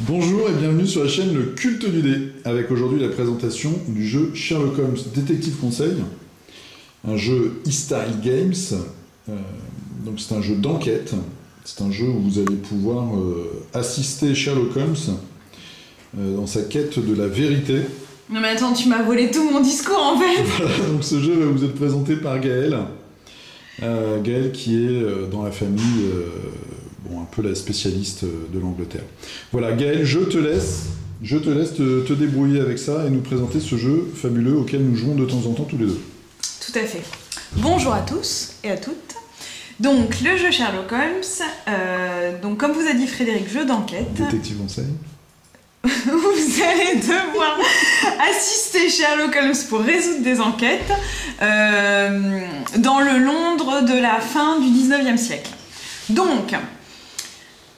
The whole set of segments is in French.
Bonjour et bienvenue sur la chaîne Le Culte du Dé, avec aujourd'hui la présentation du jeu Sherlock Holmes Détective Conseil, un jeu eStyle Games, donc c'est un jeu d'enquête, c'est un jeu où vous allez pouvoir assister Sherlock Holmes dans sa quête de la vérité. Non mais attends, tu m'as volé tout mon discours en fait. Voilà, donc ce jeu va vous être présenté par Gaël, Gaël qui est dans la famille... un peu la spécialiste de l'Angleterre. Voilà, Gaël, je te laisse te débrouiller avec ça et nous présenter ce jeu fabuleux auquel nous jouons de temps en temps tous les deux. Tout à fait. Bonjour à tous et à toutes. Donc, le jeu Sherlock Holmes, donc comme vous a dit Frédéric, jeu d'enquête. Détective Conseil. Vous allez devoir assister Sherlock Holmes pour résoudre des enquêtes dans le Londres de la fin du 19e siècle. Donc,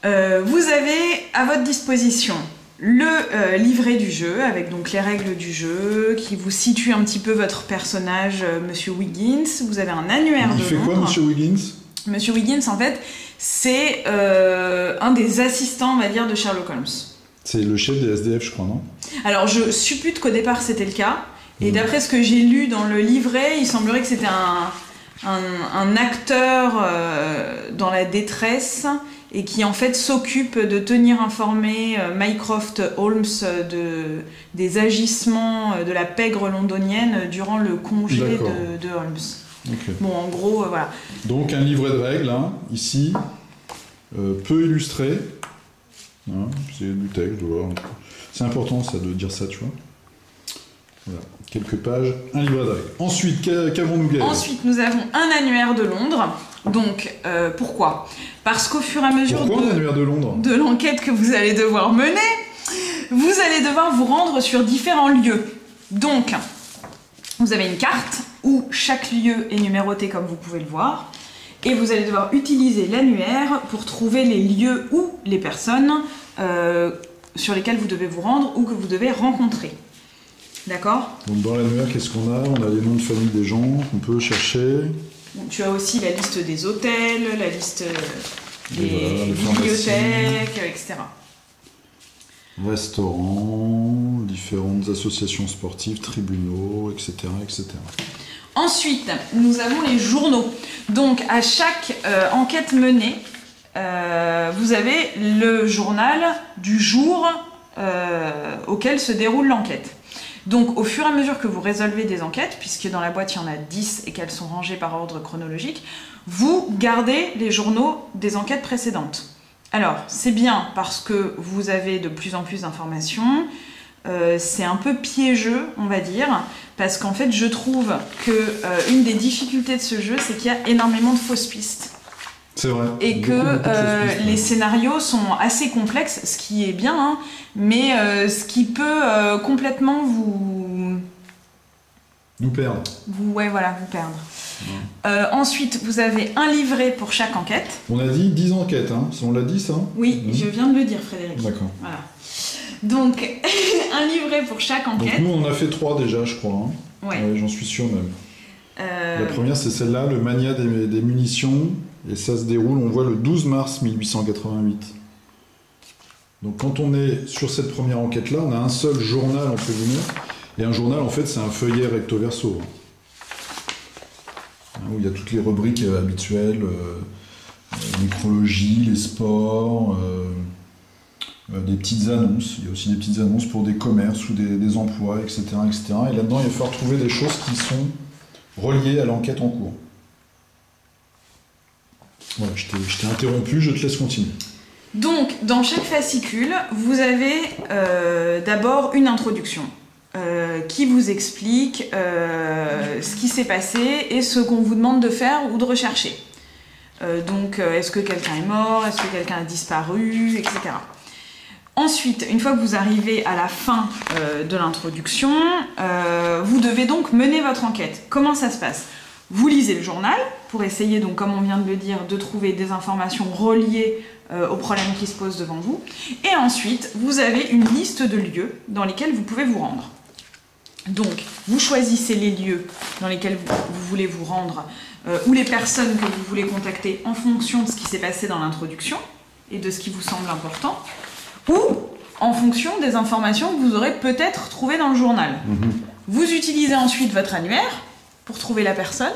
vous avez à votre disposition le livret du jeu, avec donc les règles du jeu, qui vous situe un petit peu votre personnage, Monsieur Wiggins. Vous avez un annuaire de Londres. Il fait quoi, Monsieur Wiggins ? Monsieur Wiggins, en fait, c'est un des assistants, on va dire, de Sherlock Holmes. C'est le chef des SDF, je crois, non ? Alors, je suppute qu'au départ, c'était le cas. Et d'après ce que j'ai lu dans le livret, il semblerait que c'était un acteur dans la détresse et qui en fait s'occupe de tenir informé Mycroft Holmes des agissements de la pègre londonienne durant le congé de Holmes. Okay. Bon, en gros, voilà. Donc un livret de règles, hein, ici, peu illustré. Hein, c'est du texte, je vois. C'est important ça de dire ça, tu vois. Voilà. Quelques pages, un livret de règles. Ensuite, qu'avons-nous, Gaël ? Ensuite, nous avons un annuaire de Londres. Donc, pourquoi ? Parce qu'au fur et à mesure de l'enquête que vous allez devoir mener, vous allez devoir vous rendre sur différents lieux. Donc, vous avez une carte où chaque lieu est numéroté comme vous pouvez le voir. Et vous allez devoir utiliser l'annuaire pour trouver les lieux ou les personnes sur lesquelles vous devez vous rendre ou que vous devez rencontrer. D'accord ? Donc dans l'annuaire, qu'est-ce qu'on a ? On a les noms de famille des gens qu'on peut chercher. Donc, tu as aussi la liste des hôtels, la liste des bibliothèques, etc. Restaurants, différentes associations sportives, tribunaux, etc. etc. Ensuite, nous avons les journaux. Donc, à chaque enquête menée, vous avez le journal du jour auquel se déroule l'enquête. Donc, au fur et à mesure que vous résolvez des enquêtes, puisque dans la boîte, il y en a 10 et qu'elles sont rangées par ordre chronologique, vous gardez les journaux des enquêtes précédentes. Alors, c'est bien parce que vous avez de plus en plus d'informations. C'est un peu piégeux, on va dire, parce qu'en fait, je trouve que une des difficultés de ce jeu, c'est qu'il y a énormément de fausses pistes. C'est vrai. Et que les scénarios sont assez complexes, ce qui est bien, hein, mais ce qui peut complètement nous perdre. Vous perdre. Ouais. Ensuite, vous avez un livret pour chaque enquête. On a dit 10 enquêtes, hein. On l'a dit ça ? Oui, je viens de le dire, Frédéric. D'accord. Voilà. Donc, un livret pour chaque enquête. Donc nous, on en a fait 3 déjà, je crois. Hein. Ouais. J'en suis sûr même. La première, c'est celle-là, le mania des munitions. Et ça se déroule, on voit le 12 mars 1888. Donc quand on est sur cette première enquête-là, on a un seul journal, entre guillemets. Et un journal, en fait, c'est un feuillet recto-verso. Où il y a toutes les rubriques habituelles, nécrologie, les sports, des petites annonces. Il y a aussi des petites annonces pour des commerces ou des emplois, etc., etc. Et là-dedans, il va falloir trouver des choses qui sont reliées à l'enquête en cours. Voilà, je t'ai interrompu, je te laisse continuer. Donc, dans chaque fascicule, vous avez d'abord une introduction qui vous explique ce qui s'est passé et ce qu'on vous demande de faire ou de rechercher. Donc, est-ce que quelqu'un est mort, est-ce que quelqu'un a disparu, etc. Ensuite, une fois que vous arrivez à la fin de l'introduction, vous devez donc mener votre enquête. Comment ça se passe ? Vous lisez le journal pour essayer, donc, comme on vient de le dire, de trouver des informations reliées aux problèmes qui se posent devant vous. Et ensuite, vous avez une liste de lieux dans lesquels vous pouvez vous rendre. Donc, vous choisissez les lieux dans lesquels vous voulez vous rendre ou les personnes que vous voulez contacter en fonction de ce qui s'est passé dans l'introduction et de ce qui vous semble important. Ou en fonction des informations que vous aurez peut-être trouvées dans le journal. Vous utilisez ensuite votre annuaire pour trouver la personne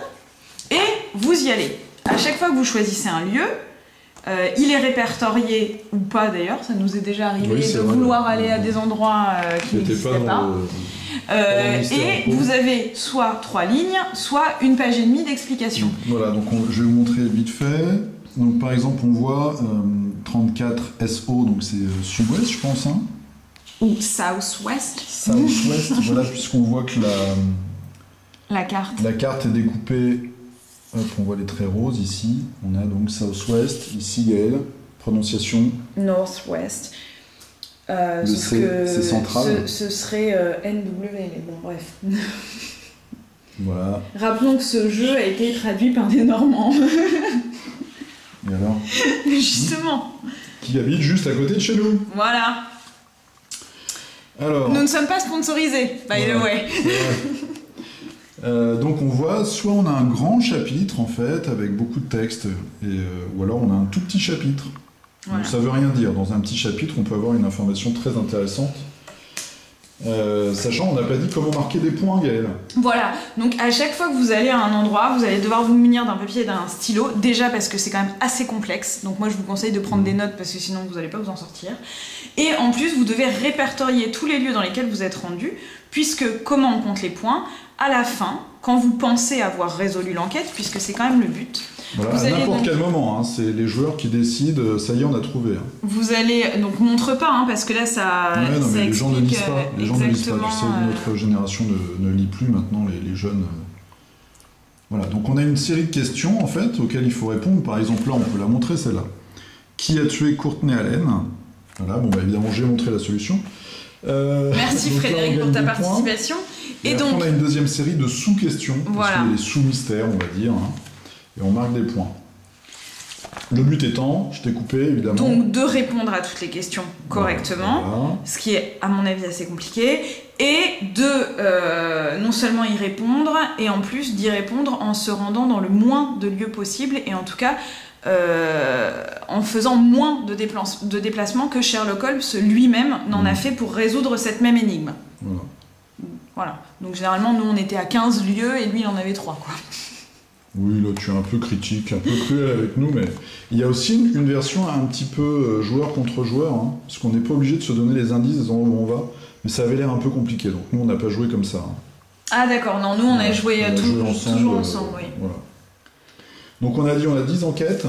et vous y allez. À chaque fois que vous choisissez un lieu, il est répertorié ou pas d'ailleurs, ça nous est déjà arrivé de vouloir aller à des endroits qui n'existaient pas. Et vous avez soit 3 lignes, soit une page et demie d'explication. Voilà, donc je vais vous montrer vite fait. Donc par exemple, on voit 34 SO, donc c'est sud-ouest, je pense. Hein. Ou southwest. Southwest, voilà, puisqu'on voit que la carte est découpée. Hop, on voit les traits roses ici. On a donc southwest, ici Gaël, prononciation. Northwest. Le C, c'est central. Ce serait NW, mais bon, bref. Voilà. Rappelons que ce jeu a été traduit par des Normands. Et alors Justement. Qui habite juste à côté de chez nous. Voilà. Alors. Nous ne sommes pas sponsorisés, by the way. Donc on voit, soit on a un grand chapitre en fait, avec beaucoup de texte, ou alors on a un tout petit chapitre. Voilà. Donc ça veut rien dire. Dans un petit chapitre, on peut avoir une information très intéressante. Sachant, on n'a pas dit comment marquer des points, Gaëlle. Voilà, donc à chaque fois que vous allez à un endroit, vous allez devoir vous munir d'un papier et d'un stylo, déjà parce que c'est quand même assez complexe, donc moi je vous conseille de prendre des notes parce que sinon vous n'allez pas vous en sortir. Et en plus, vous devez répertorier tous les lieux dans lesquels vous êtes rendu, puisque comment on compte les points, à la fin, quand vous pensez avoir résolu l'enquête, puisque c'est quand même le but. Voilà, à n'importe quel moment, hein, c'est les joueurs qui décident, ça y est, on a trouvé. Hein. Vous allez, donc montre pas, hein, parce que là ça. Ouais, non, ça mais les gens ne lisent pas. Les gens ne lisent pas. exactement, Tu sais, notre génération ne lit plus maintenant, les jeunes. Voilà, donc on a une série de questions en fait auxquelles il faut répondre. Par exemple, là, on peut la montrer celle-là. Qui a tué Courtney Allen? Voilà, bon, bah évidemment, j'ai montré la solution. Merci Frédéric pour ta participation. Et donc, on a une deuxième série de sous-questions, voilà. Parce qu'il y a des sous-mystères, on va dire, hein, et on marque des points. Le but étant, je t'ai coupé évidemment. Donc de répondre à toutes les questions correctement, voilà. Ce qui est à mon avis assez compliqué, et de non seulement y répondre, et en plus d'y répondre en se rendant dans le moins de lieux possible, et en tout cas en faisant moins de déplacements que Sherlock Holmes lui-même n'en a fait pour résoudre cette même énigme. Voilà. Donc généralement, nous, on était à 15 lieux et lui, il en avait 3, quoi. Oui, là, tu es un peu critique, un peu cruel avec nous, mais il y a aussi une version un petit peu joueur contre joueur, hein, parce qu'on n'est pas obligé de se donner les indices des endroits où on va, mais ça avait l'air un peu compliqué, donc nous, on n'a pas joué comme ça. Hein. Ah d'accord, non, nous, on a joué toujours ensemble, oui. Voilà. Donc on a dit, on a 10 enquêtes.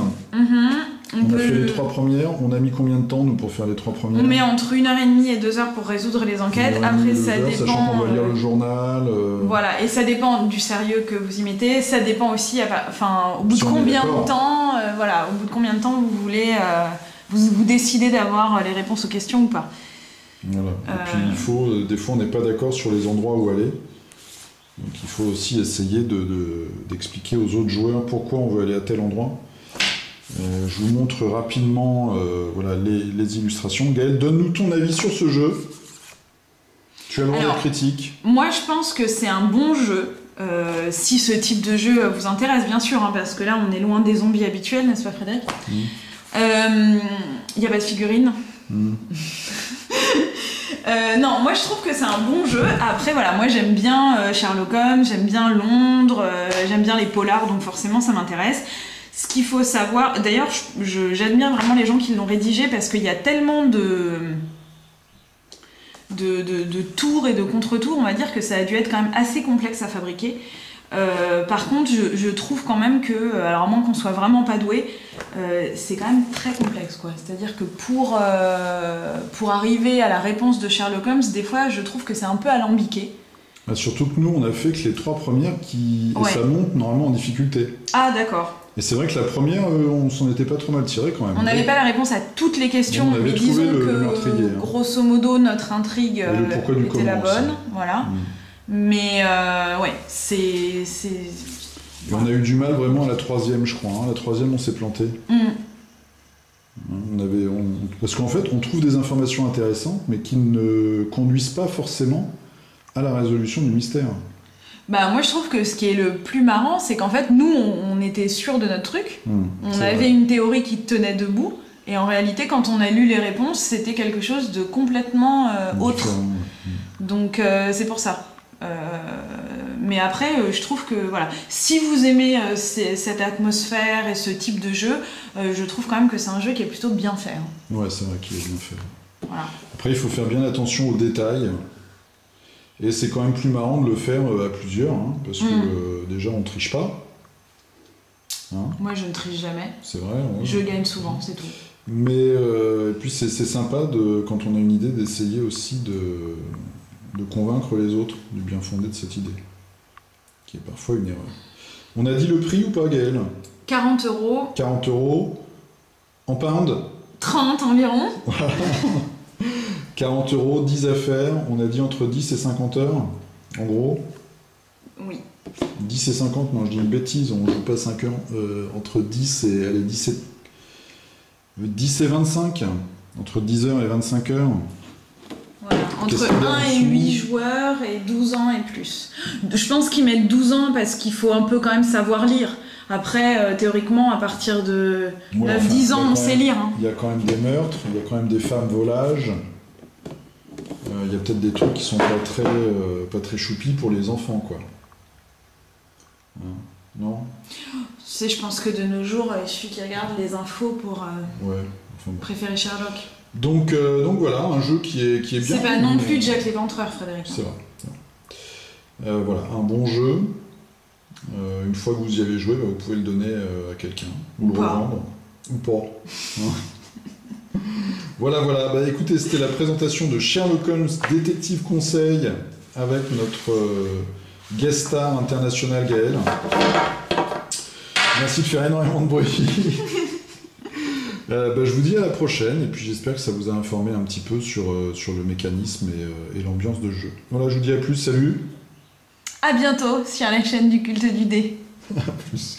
On a fait les 3 premières. On a mis combien de temps, nous, pour faire les 3 premières? On met entre 1h30 et 2h pour résoudre les enquêtes. Après, ça dépend... Sachant qu'on doit lire le journal... Voilà, et ça dépend du sérieux que vous y mettez. Ça dépend aussi, au bout de combien de temps... voilà, au bout de combien de temps vous voulez... vous décidez d'avoir les réponses aux questions ou pas. Voilà. Et puis, il faut... des fois, on n'est pas d'accord sur les endroits où aller. Donc, il faut aussi essayer d'expliquer aux autres joueurs pourquoi on veut aller à tel endroit. Je vous montre rapidement voilà, les illustrations. Gaëlle, donne-nous ton avis sur ce jeu. Tu as le droit d'être critique. Moi, je pense que c'est un bon jeu. Si ce type de jeu vous intéresse, bien sûr, hein, parce que là, on est loin des zombies habituels, n'est-ce pas, Frédéric? Il n'y a pas de figurines. Non, moi je trouve que c'est un bon jeu. Après voilà, moi j'aime bien Sherlock Holmes, j'aime bien Londres, j'aime bien les polars, donc forcément ça m'intéresse. Ce qu'il faut savoir, d'ailleurs j'admire vraiment les gens qui l'ont rédigé parce qu'il y a tellement de tours et de contre-tours, on va dire que ça a dû être quand même assez complexe à fabriquer. Par contre, je trouve quand même que, alors à moins qu'on soit vraiment pas doué, c'est quand même très complexe, quoi. C'est-à-dire que pour arriver à la réponse de Sherlock Holmes, des fois, je trouve que c'est un peu alambiqué. Surtout que nous, on a fait que les 3 premières et ça monte normalement en difficulté. Ah, d'accord. Et c'est vrai que la première, on s'en était pas trop mal tiré quand même. On n'avait pas la réponse à toutes les questions, mais disons que grosso modo, notre intrigue était la bonne. Voilà. Mais ouais, c'est... Et on a eu du mal vraiment à la 3e, je crois. Hein. La 3e, on s'est planté. Parce qu'en fait, on trouve des informations intéressantes, mais qui ne conduisent pas forcément à la résolution du mystère. Bah moi je trouve que ce qui est le plus marrant, c'est qu'en fait nous on était sûrs de notre truc, on avait une théorie qui tenait debout, Et en réalité, quand on a lu les réponses, c'était quelque chose de complètement autre. Donc c'est pour ça. Mais après, je trouve que voilà, si vous aimez cette atmosphère et ce type de jeu, je trouve quand même que c'est un jeu qui est plutôt bien fait. Hein. Ouais, c'est vrai qu'il est bien fait. Voilà. Après, il faut faire bien attention aux détails. Et c'est quand même plus marrant de le faire à plusieurs, hein, parce que déjà, on triche pas. Hein, moi, je ne triche jamais. c'est vrai. Ouais. Je gagne souvent, c'est tout. Mais et puis, c'est sympa, quand on a une idée, d'essayer aussi de convaincre les autres du bien fondé de cette idée, qui est parfois une erreur. On a dit le prix ou pas, Gaël ? 40 €. 40 € en pound. 30 environ. 40 €, 10 affaires, on a dit entre 10 et 50 heures, en gros. Oui. 10 et 50, non, je dis une bêtise, on joue pas 5 heures. Entre 10 et, allez, 10 et 25, entre 10 heures et 25 heures. Voilà. Entre 1 et 8 joueurs et 12 ans et plus. Je pense qu'ils mettent 12 ans parce qu'il faut un peu quand même savoir lire. Après, théoriquement, à partir de 9-10 ans, on sait lire. Hein. Il y a quand même des meurtres, il y a quand même des femmes volages. Il y a peut-être des trucs qui sont pas très choupis pour les enfants, quoi. Hein, non ? Je pense que de nos jours, il suffit qu'ils regardent les infos pour préférer Sherlock. Donc voilà, un jeu qui est bien. C'est pas non plus Jack l'Éventreur, Frédéric. C'est vrai. Voilà, un bon jeu. Une fois que vous y avez joué, vous pouvez le donner à quelqu'un, ou le revendre, ou pas. Hein. Voilà. Bah, écoutez, c'était la présentation de Sherlock Holmes Détective Conseil avec notre guest star international Gaël. Merci de faire énormément de bruit. Je vous dis à la prochaine, et puis j'espère que ça vous a informé un petit peu sur le mécanisme et l'ambiance de jeu. Voilà, je vous dis à plus, salut. À bientôt sur la chaîne du culte du dé. À plus.